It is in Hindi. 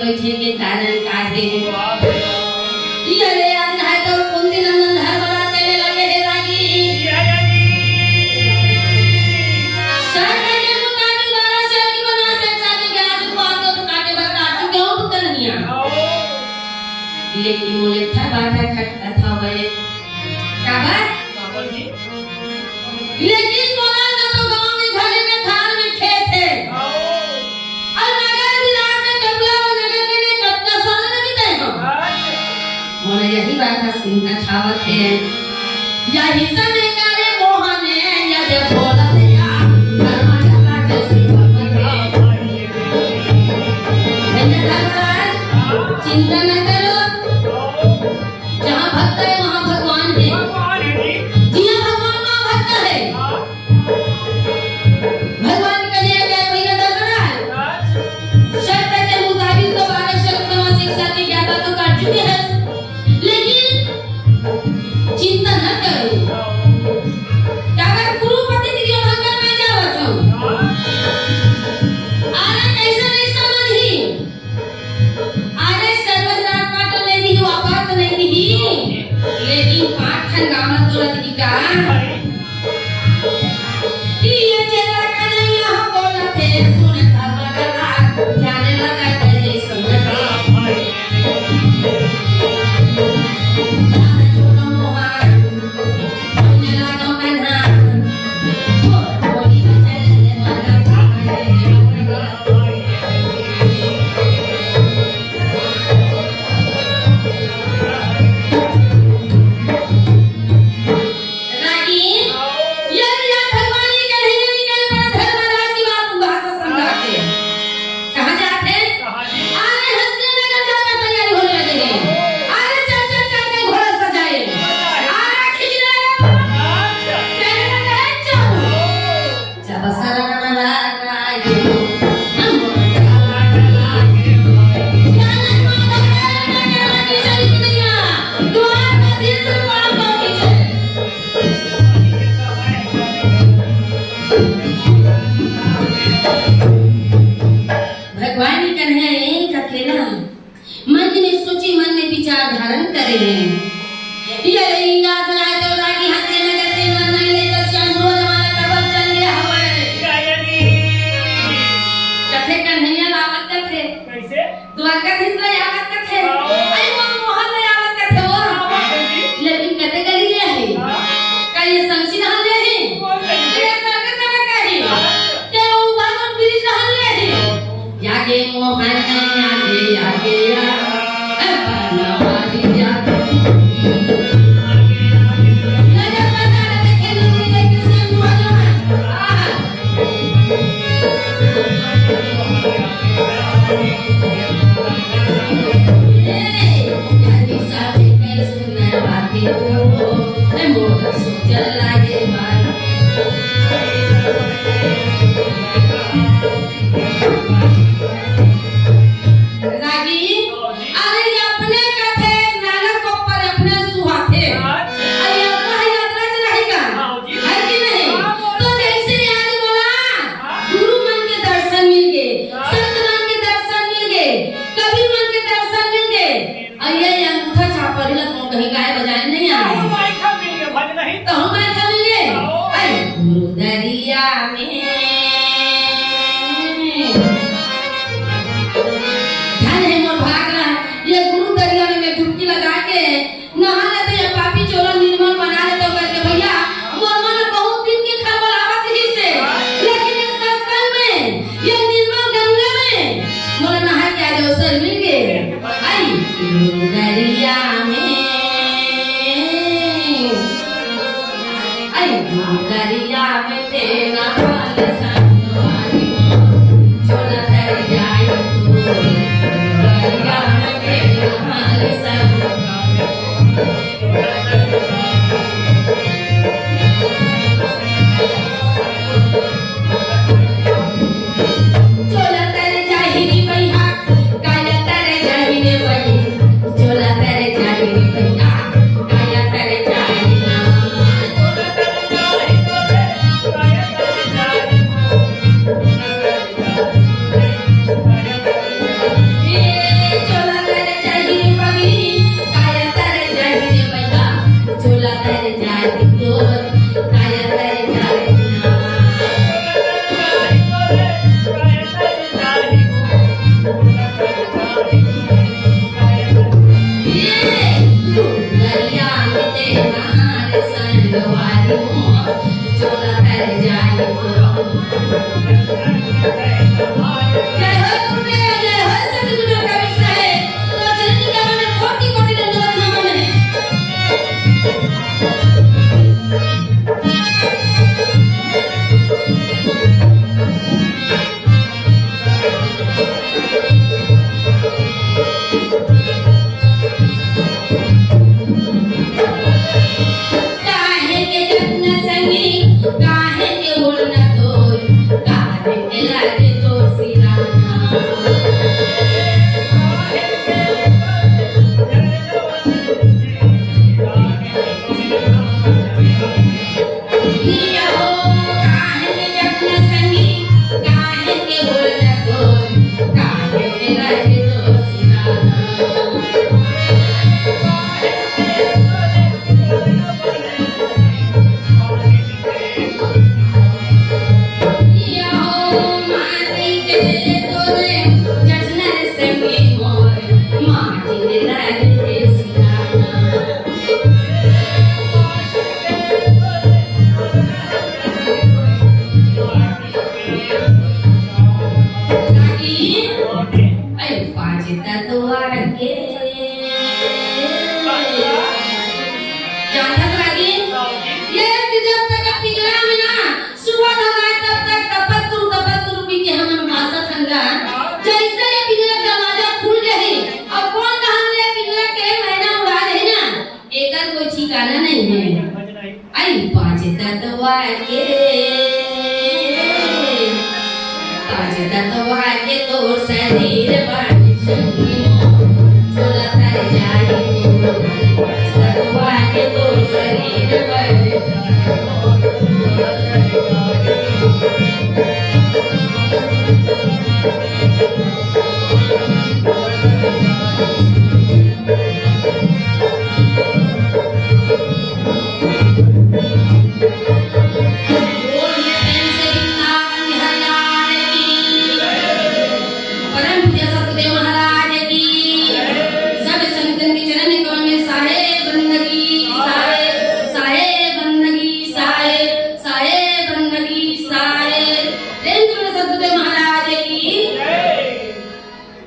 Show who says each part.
Speaker 1: बैठे के कारण का है ये ले आदन है तो कुंती नंदन धर बड़ा चले लगे हे रागी सर के मुताबिक बारा से की बना सकता के गैस बात तो काटे बार काट क्यों पुत्र नहीं आ लेकिन मुझे था बाधा खटका था वे क्या बात बाबा जी लेकिन बोला ना तो गांव में घरे में थार में खेत है यही बात का सिंह छावत है यही समय करे मोहने यद बोलत या धर्म जला के सिंह है धर्मराज चिंता न करो जहाँ भक्त है वहाँ भगवान है जिया भगवान वहाँ भक्त है भगवान कन्या गए भैया धर्मराज शर्त के मुताबिक तो 12 शब्द में शिक्षा की ज्ञाता तो कर चुके हैं चिंता न करो भगवान ही कन्हैया एक अकेला मन में सोची, मन में विचार धारण करे ये याद लाए तो रागी हंसे न करते न नहीं ले तो श्याम रोज हमारा कबर चल गया हवे कथे कन्हैया आवत कथे कैसे द्वारकाधीश ले आवत कथे अरे वो मोहन ले आवत कथे वो लेकिन कते गली है का ये संसी नहा ले है ये सरक सरक है के ऊपर मन ब्रिज नहा ले है यागे मोहन यागे यागे
Speaker 2: तोर शरीर बन संगी मोह, चोला तर जाई